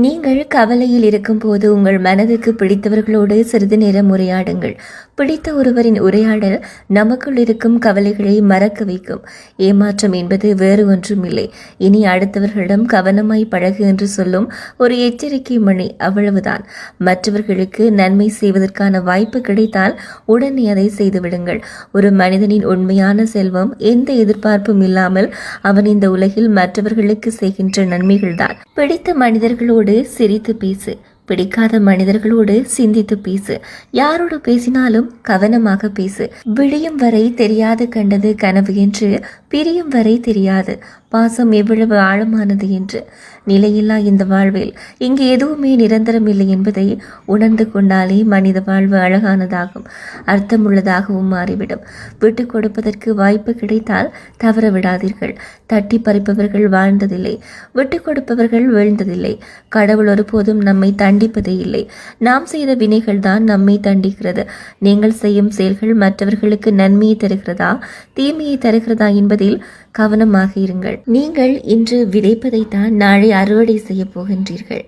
நீங்கள் கவலையில் இருக்கும்போது உங்கள் மனதுக்கு பிடித்தவர்களோடு சிறிது நேரம் உரையாடுங்கள். பிடித்த ஒருவரின் உரையாடல் நமக்குள் இருக்கும் கவலைகளை மறக்க வைக்கும். ஏமாற்றம் என்பது வேறு ஒன்றுமில்லை. இனி அடுத்தவர்களிடம் கவனமாய் பழகு என்று சொல்லும் ஒரு எச்சரிக்கை மணி, அவ்வளவுதான். மற்றவர்களுக்கு நன்மை செய்வதற்கான வாய்ப்பு கிடைத்தால் உடனே அதை செய்துவிடுங்கள். ஒரு மனிதனின் உண்மையான செல்வம் எந்த எதிர்பார்ப்பும் இல்லாமல் அவன் இந்த உலகில் மற்றவர்களுக்கு செய்கின்ற நன்மைகள்தான். பிடித்த மனிதர்களோடு சிரித்து பேசு, பிடிக்காத மனிதர்களோடு சிந்தித்து பேசு. யாரோடு பேசினாலும் கவனமாக பேசு. விடியும் வரை தெரியாது கண்டது கனவு என்று, பிரியும் வரை தெரியாது பாசம் எவ்வளவு ஆழமானது என்று. நிலையில்லா இந்த வாழ்வில் இங்கு எதுவுமே நிரந்தரம் இல்லை என்பதை உணர்ந்து கொண்டாலே மனித வாழ்வு அழகானதாகும், அர்த்தமுள்ளதாகவும் மாறிவிடும். விட்டு கொடுப்பதற்கு வாய்ப்பு கிடைத்தால் தவற விடாதீர்கள். தட்டி பறிப்பவர்கள் வாழ்ந்ததில்லை, விட்டு கொடுப்பவர்கள் வீழ்ந்ததில்லை. கடவுள் ஒருபோதும் நம்மை தண்டிப்பதே இல்லை. நாம் செய்த வினைகள் தான் நம்மை தண்டிக்கிறது. நீங்கள் செய்யும் செயல்கள் மற்றவர்களுக்கு நன்மையை தருகிறதா தீமையை தருகிறதா என்பதில் கவனமாக இருங்கள். நீங்கள் இன்று விதைப்பதைத்தான் நாளை அறுவடை செய்ய போகின்றீர்கள்.